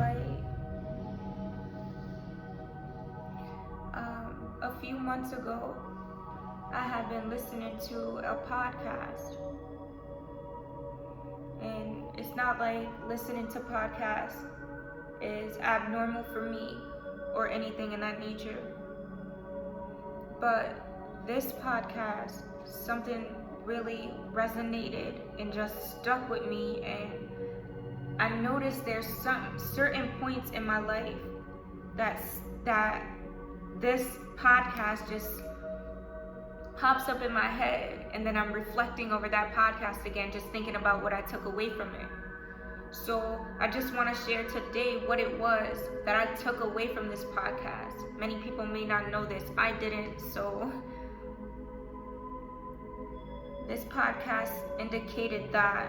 light. A few months ago, I had been listening to a podcast, and it's not like listening to podcasts is abnormal for me or anything in that nature, but this podcast, something really resonated and just stuck with me, and I noticed there's some certain points in my life that this podcast just pops up in my head, and then I'm reflecting over that podcast again, just thinking about what I took away from it. So I just want to share today what it was that I took away from this podcast. Many people may not know this. I didn't. So this podcast indicated that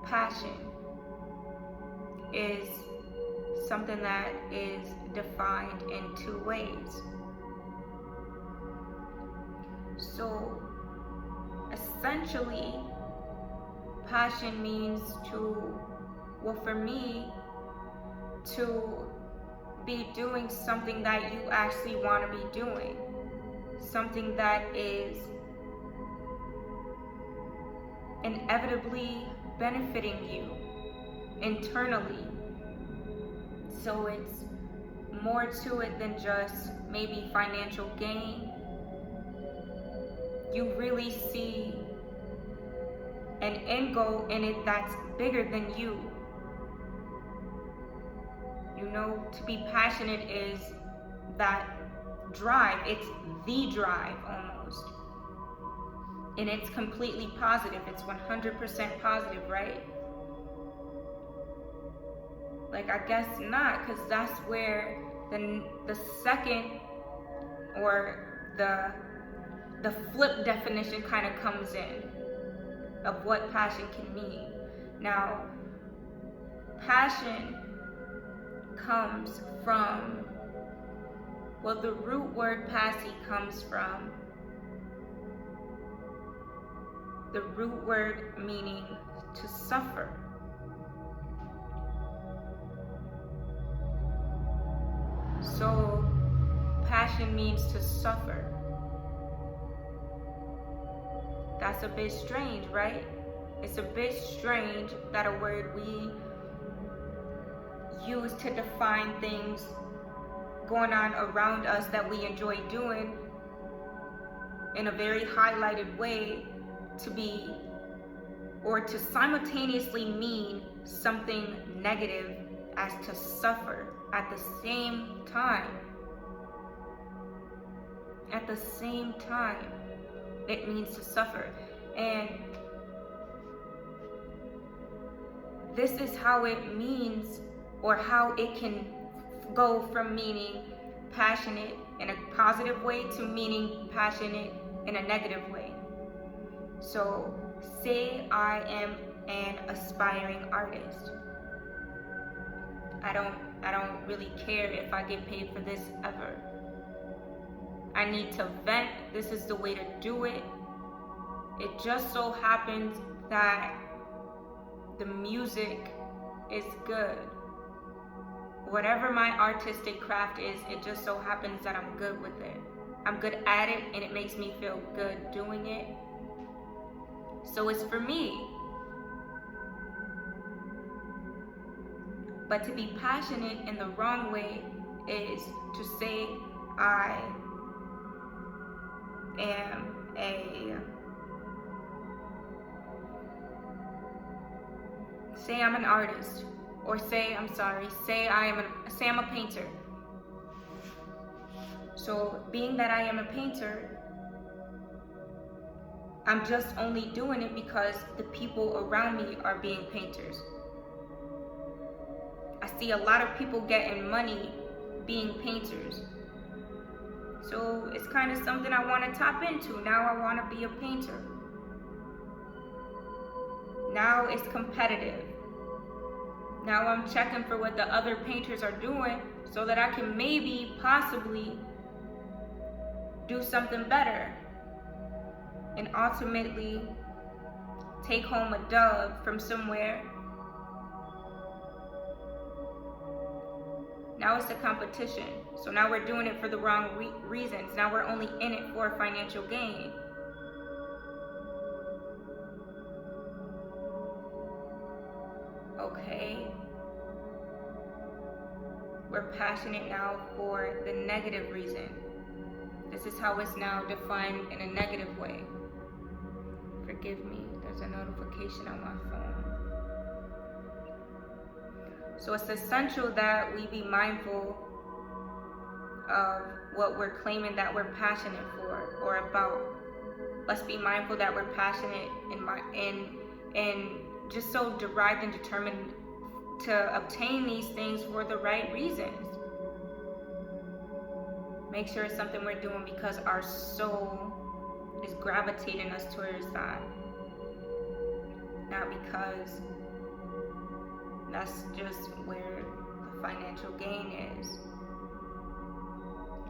passion is something that is defined in two ways. So essentially, passion means for me, to be doing something that you actually want to be doing. Something that is inevitably benefiting you internally. So it's more to it than just maybe financial gain. You really see an end goal in it that's bigger than you. You know, to be passionate is that drive. It's the drive almost. And it's completely positive. It's 100% positive, right? Like, I guess not, because that's where the second or the flip definition kind of comes in of what passion can mean. Now, passion comes from, the root word "passi" comes from the root word meaning to suffer. So passion means to suffer. That's a bit strange, right? It's a bit strange that a word we use to define things going on around us that we enjoy doing in a very highlighted way to be, or to simultaneously mean something negative as to suffer at the same time. At the same time, it means to suffer. And this is how it means, or how it can go from meaning passionate in a positive way to meaning passionate in a negative way. So say I am an aspiring artist. I don't really care if I get paid for this ever. I need to vent. This is the way to do it. It just so happens that the music is good. Whatever my artistic craft is, it just so happens that I'm good with it. I'm good at it, and it makes me feel good doing it. So it's for me. But to be passionate in the wrong way is to say I am say I'm an artist, or say I'm a painter. So being that I am a painter, I'm just only doing it because the people around me are being painters. I see a lot of people getting money being painters. So it's kind of something I want to tap into. Now I want to be a painter. Now it's competitive. Now I'm checking for what the other painters are doing so that I can maybe, possibly do something better. And ultimately take home a dove from somewhere. Now it's a competition. So now we're doing it for the wrong reasons. Now we're only in it for financial gain. Okay. We're passionate now for the negative reason. This is how it's now defined in a negative way. Forgive me, there's a notification on my phone. So it's essential that we be mindful of what we're claiming that we're passionate for or about. Let's be mindful that we're passionate and just so derived and determined to obtain these things for the right reasons. Make sure it's something we're doing because our soul is gravitating us towards that. Not because that's just where the financial gain is.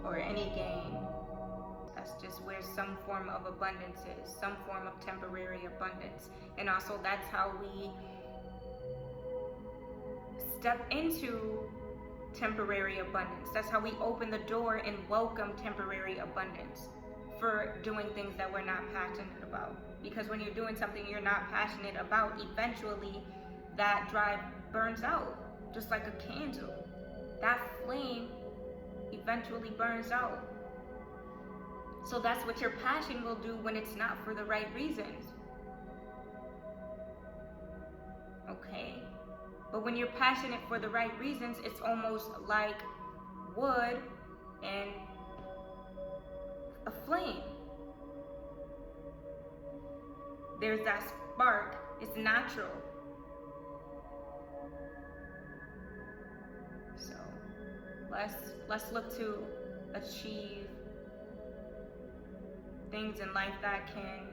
Or any gain. That's just where some form of abundance is. Some form of temporary abundance. And also that's how we step into temporary abundance. That's how we open the door and welcome temporary abundance for doing things that we're not passionate about. Because when you're doing something you're not passionate about, eventually that drive burns out, just like a candle. That flame eventually burns out. So that's what your passion will do when it's not for the right reasons. Okay? But when you're passionate for the right reasons, it's almost like wood and a flame. There's that spark. It's natural. So let's look to achieve things in life that can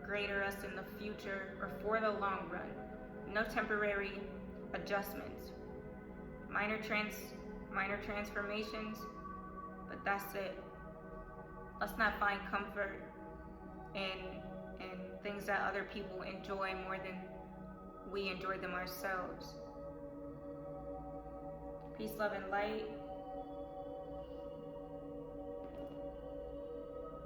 greater us in the future or for the long run. No temporary adjustments. Minor transformations, but that's it. Let's not find comfort in things that other people enjoy more than we enjoy them ourselves. Peace, love, and light.